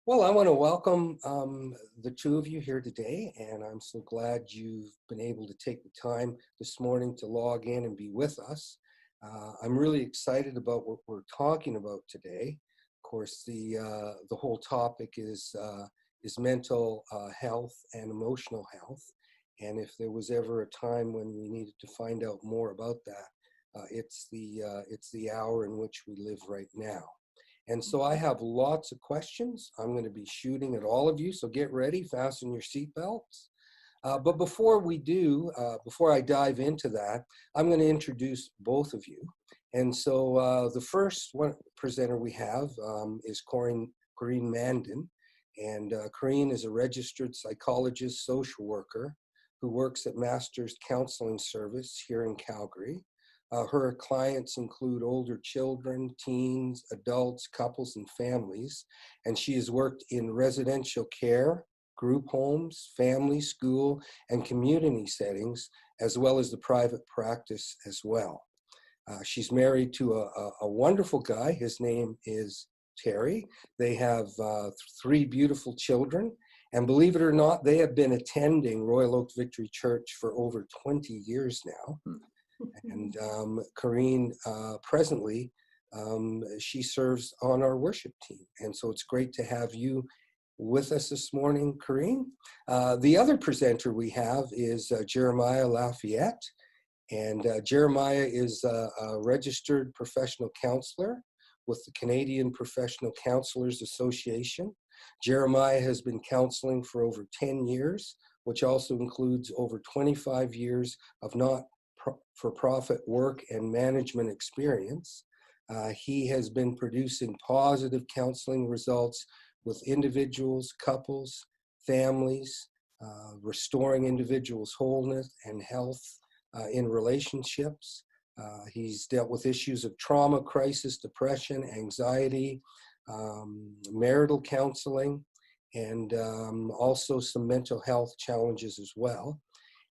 Well, I want to welcome the two of you here today, and I'm so glad you've been able to take the time this morning to log in and be with us. I'm really excited about what we're talking about today. Of course, the whole topic is mental health and emotional health, and if there was ever a time when we needed to find out more about that, it's the hour in which we live right now. And so I have lots of questions. I'm going to be shooting at all of you, so get ready, fasten your seatbelts. But before I dive into that, I'm going to introduce both of you. And so the first one presenter we have is Corinne Mandin. And Corinne is a registered psychologist, social worker who works at Master's Counseling Service here in Calgary. Her clients include older children, teens, adults, couples, and families. And she has worked in residential care, group homes, family, school, and community settings, as well as the private practice as well. She's married to a wonderful guy. His name is Terry. They have 3 beautiful children. And believe it or not, they have been attending Royal Oak Victory Church for over 20 years now. And Corinne, presently, she serves on our worship team. And so it's great to have you with us this morning, Corinne. The other presenter we have is Jeremiah Lafayette. And Jeremiah is a registered professional counselor with the Canadian Professional Counselors Association. Jeremiah has been counseling for over 10 years, which also includes over 25 years of not-for-profit work and management experience. He has been producing positive counseling results with individuals, couples, families, restoring individuals' wholeness and health in relationships. He's dealt with issues of trauma, crisis, depression, anxiety, marital counseling, and also some mental health challenges as well.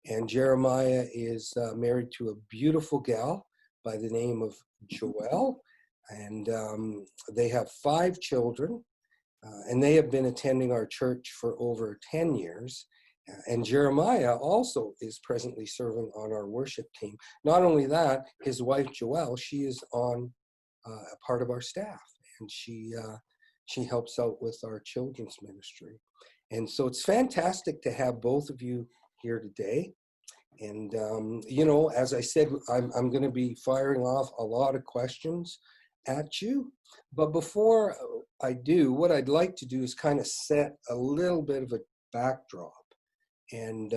And Jeremiah is married to a beautiful gal by the name of Joelle, and they have 5 children, and they have been attending our church for over 10 years. And Jeremiah also is presently serving on our worship team. Not only that, his wife Joelle, she is on a part of our staff, and she helps out with our children's ministry. And so it's fantastic to have both of you here today. And, you know, as I said, I'm going to be firing off a lot of questions at you. But before I do, what I'd like to do is kind of set a little bit of a backdrop. And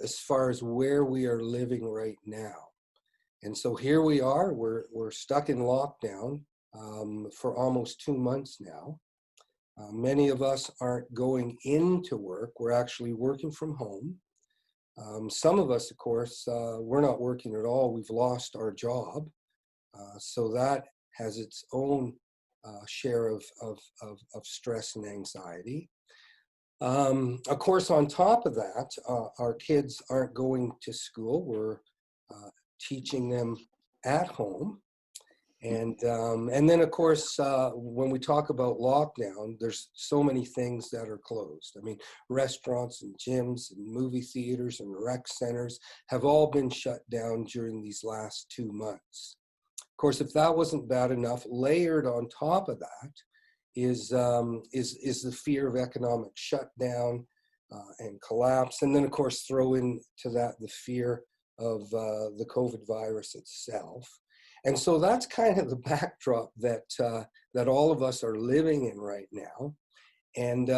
as far as where we are living right now. And so here we are, we're stuck in lockdown for almost 2 months now. Many of us aren't going into work. We're actually working from home. Some of us, of course, we're not working at all. We've lost our job. So that has its own share of stress and anxiety. Of course, on top of that, our kids aren't going to school. We're teaching them at home. And then, of course, when we talk about lockdown, there's so many things that are closed. I mean, restaurants and gyms and movie theaters and rec centers have all been shut down during these last 2 months. Of course, if that wasn't bad enough, layered on top of that is the fear of economic shutdown and collapse. And then, of course, throw into that the fear of the COVID virus itself. And so that's kind of the backdrop that all of us are living in right now. And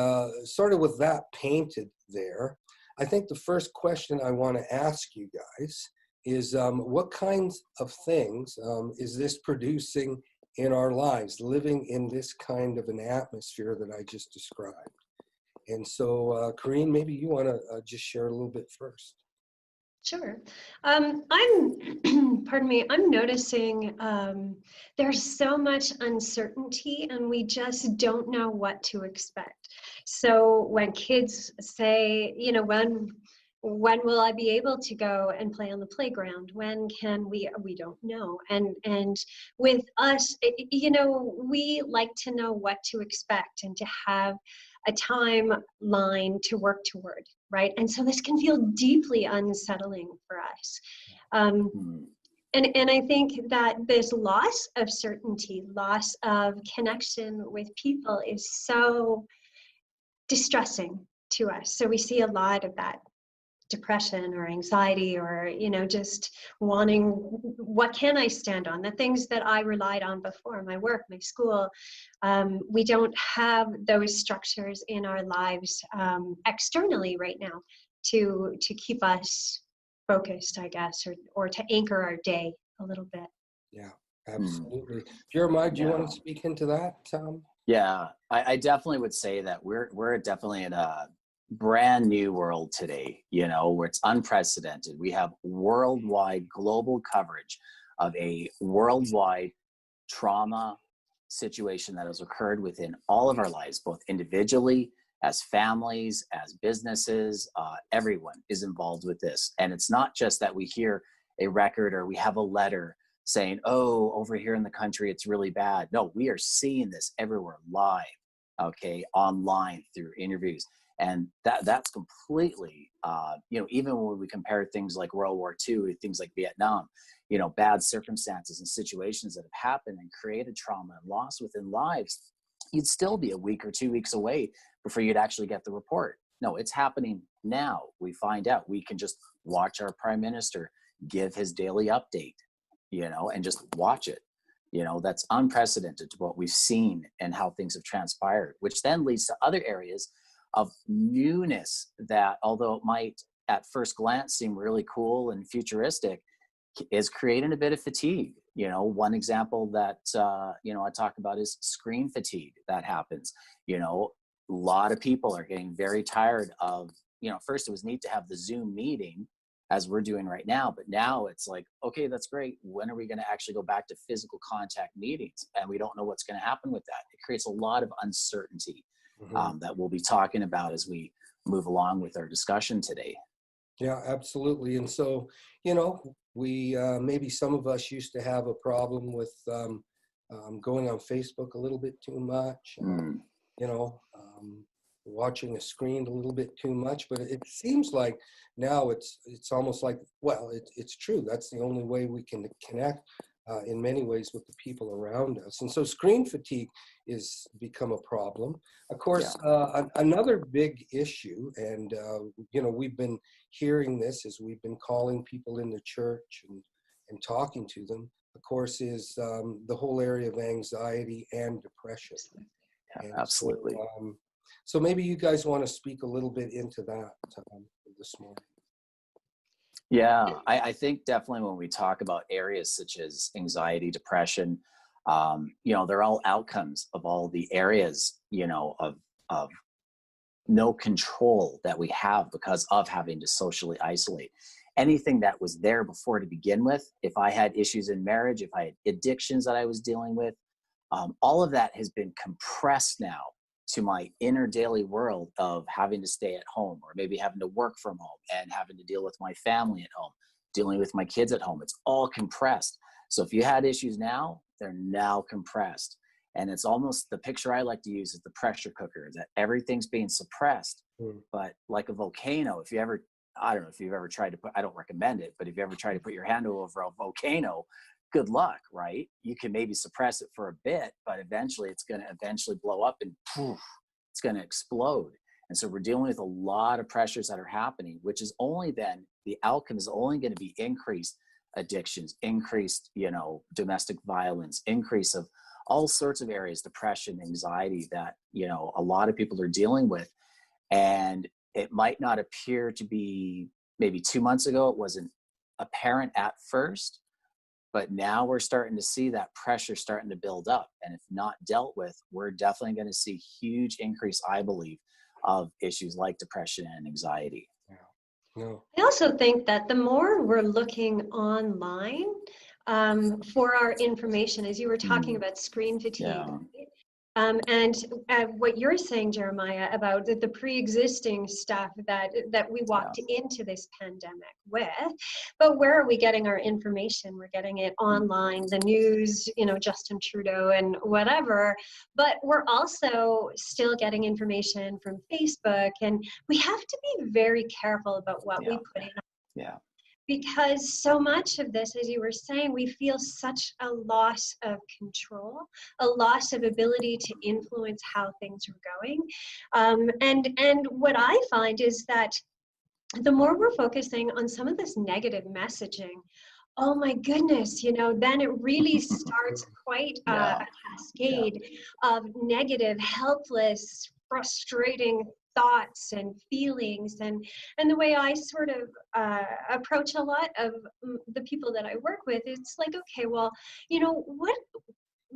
sort of with that painted there, I think the first question I want to ask you guys is what kinds of things is this producing in our lives, living in this kind of an atmosphere that I just described? And so, Corinne, maybe you want to just share a little bit first. Sure. Pardon me, I'm noticing there's so much uncertainty and we just don't know what to expect. So when kids say, you know, when when will I be able to go and play on the playground? When can we don't know. And with us, we like to know what to expect and to have a timeline to work toward, right? And so this can feel deeply unsettling for us. And I think that this loss of certainty, loss of connection with people is so distressing to us. So we see a lot of that depression or anxiety, or just wanting, what can I stand on, the things that I relied on before, my work, my school. We don't have those structures in our lives externally right now to keep us focused, I guess, or to anchor our day a little bit. Yeah, absolutely. Jeremiah, do you want to speak into that? Yeah, I definitely would say that we're definitely in a brand new world today, where it's unprecedented. We have worldwide global coverage of a worldwide trauma situation that has occurred within all of our lives, both individually, as families, as businesses. Everyone is involved with this. And it's not just that we hear a record or we have a letter saying, oh, over here in the country, it's really bad. No, we are seeing this everywhere live, okay, online through interviews. And that's completely, even when we compare things like World War II with things like Vietnam, bad circumstances and situations that have happened and created trauma and loss within lives, you'd still be a week or 2 weeks away before you'd actually get the report. No, it's happening now. We find out. We can just watch our prime minister give his daily update, and just watch it. That's unprecedented to what we've seen and how things have transpired, which then leads to other areas of newness that, although it might at first glance seem really cool and futuristic, is creating a bit of fatigue. One example that, I talk about is screen fatigue that happens. A lot of people are getting very tired of, first it was neat to have the Zoom meeting as we're doing right now, but now it's like, okay, that's great. When are we going to actually go back to physical contact meetings? And we don't know what's going to happen with that. It creates a lot of uncertainty that we'll be talking about as we move along with our discussion today. Yeah, absolutely. And so, we maybe some of us used to have a problem with going on Facebook a little bit too much, watching a screen a little bit too much. But it seems like now it's almost like, well, it's true. That's the only way we can connect in many ways with the people around us. And so screen fatigue is become a problem. Of course, another big issue, and we've been hearing this as we've been calling people in the church and talking to them, of course, is the whole area of anxiety and depression. Yeah, and absolutely. So maybe you guys want to speak a little bit into that this morning. Yeah, I think definitely when we talk about areas such as anxiety, depression, they're all outcomes of all the areas, of no control that we have because of having to socially isolate. Anything that was there before to begin with, if I had issues in marriage, if I had addictions that I was dealing with, all of that has been compressed now to my inner daily world of having to stay at home, or maybe having to work from home and having to deal with my family at home, dealing with my kids at home. It's all compressed. So if you had issues now, they're now compressed. And it's almost, the picture I like to use is the pressure cooker, that everything's being suppressed, but like a volcano. If you ever, I don't know if you've ever tried to put, I don't recommend it, but if you ever try to put your hand over a volcano, good luck, right? You can maybe suppress it for a bit, but eventually it's going to eventually blow up and poof, it's going to explode. And so we're dealing with a lot of pressures that are happening, which is only then, the outcome is only going to be increased addictions, increased, domestic violence, increase of all sorts of areas, depression, anxiety that, a lot of people are dealing with. And it might not appear to be, maybe 2 months ago, it wasn't apparent at first, but now we're starting to see that pressure starting to build up. And if not dealt with, we're definitely going to see huge increase, I believe, of issues like depression and anxiety. Yeah. No. I also think that the more we're looking online for our information, as you were talking about screen fatigue, And what you're saying, Jeremiah, about the pre-existing stuff that we walked into this pandemic with, but where are we getting our information? We're getting it online, the news, Justin Trudeau and whatever, but we're also still getting information from Facebook, and we have to be very careful about what we put in. Yeah. Because so much of this, as you were saying, we feel such a loss of control, a loss of ability to influence how things are going. And what I find is that the more we're focusing on some of this negative messaging, oh my goodness, then it really starts quite a cascade of negative, helpless, frustrating thoughts and feelings. And the way I sort of approach a lot of the people that I work with, it's like, okay, well,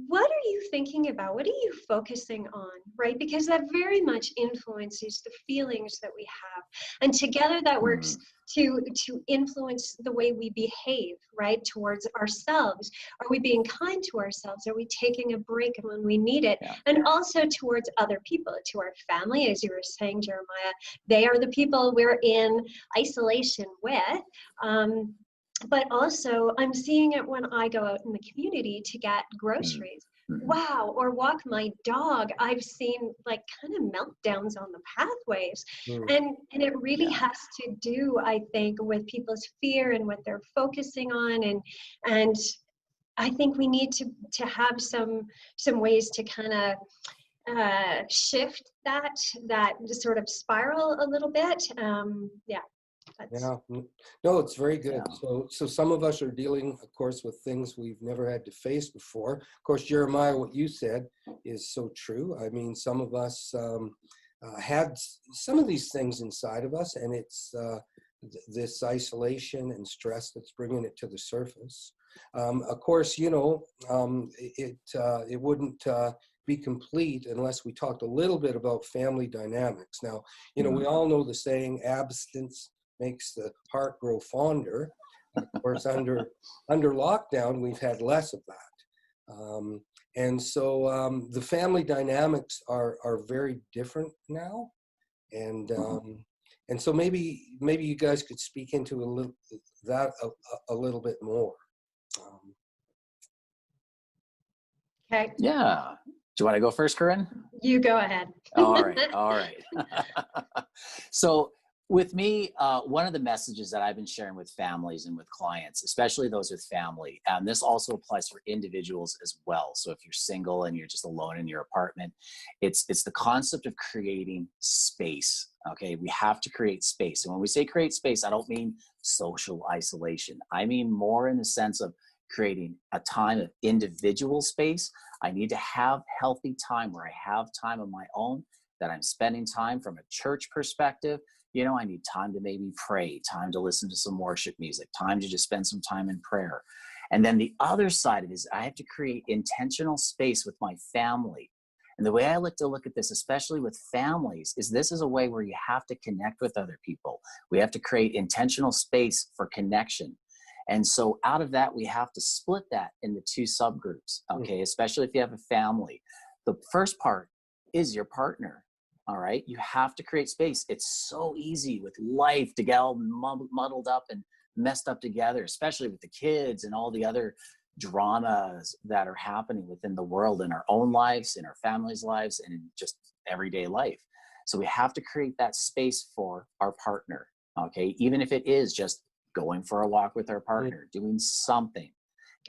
what are you thinking about? What are you focusing on, right? Because that very much influences the feelings that we have. And together that works to influence the way we behave, right, towards ourselves. Are we being kind to ourselves? Are we taking a break when we need it? And also towards other people, to our family, as you were saying, Jeremiah, they are the people we're in isolation with. But also, I'm seeing it when I go out in the community to get groceries. Wow, or walk my dog. I've seen like kind of meltdowns on the pathways. And it really has to do, I think, with people's fear and what they're focusing on. And I think we need to have some ways to kind of shift that sort of spiral a little bit. No, it's very good. So some of us are dealing, of course, with things we've never had to face before. Of course, Jeremiah, what you said is so true. I mean, some of us had some of these things inside of us, and it's this isolation and stress that's bringing it to the surface. Of course, it wouldn't be complete unless we talked a little bit about family dynamics. Now, we all know the saying, abstinence makes the heart grow fonder. Of course, under lockdown, we've had less of that. And so the family dynamics are very different now. And so maybe you guys could speak into a little bit more. Okay. Yeah. Do you want to go first, Corinne? You go ahead. All right. So with me, one of the messages that I've been sharing with families and with clients, especially those with family, and this also applies for individuals as well. So if you're single and you're just alone in your apartment, it's the concept of creating space. Okay, we have to create space. And when we say create space, I don't mean social isolation. I mean more in the sense of creating a time of individual space. I need to have healthy time where I have time of my own, that I'm spending time from a church perspective. I need time to maybe pray, time to listen to some worship music, time to just spend some time in prayer. And then the other side of it is I have to create intentional space with my family. And the way I like to look at this, especially with families, is this is a way where you have to connect with other people. We have to create intentional space for connection. And so out of that, we have to split that into two subgroups, okay? Especially if you have a family. The first part is your partner, all right? You have to create space. It's so easy with life to get all muddled up and messed up together, especially with the kids and all the other dramas that are happening within the world, in our own lives, in our families' lives, and in just everyday life. So we have to create that space for our partner, okay? Even if it is just going for a walk with our partner, doing something.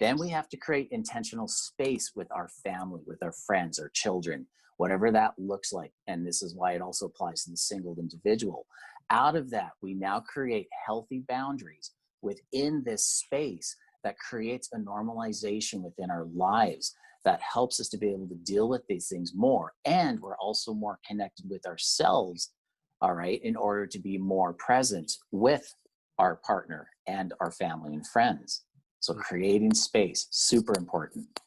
Then we have to create intentional space with our family, with our friends, our children, whatever that looks like. And this is why it also applies to the single individual. Out of that, we now create healthy boundaries within this space that creates a normalization within our lives that helps us to be able to deal with these things more. And we're also more connected with ourselves, all right, in order to be more present with our partner and our family and friends. So creating space, super important.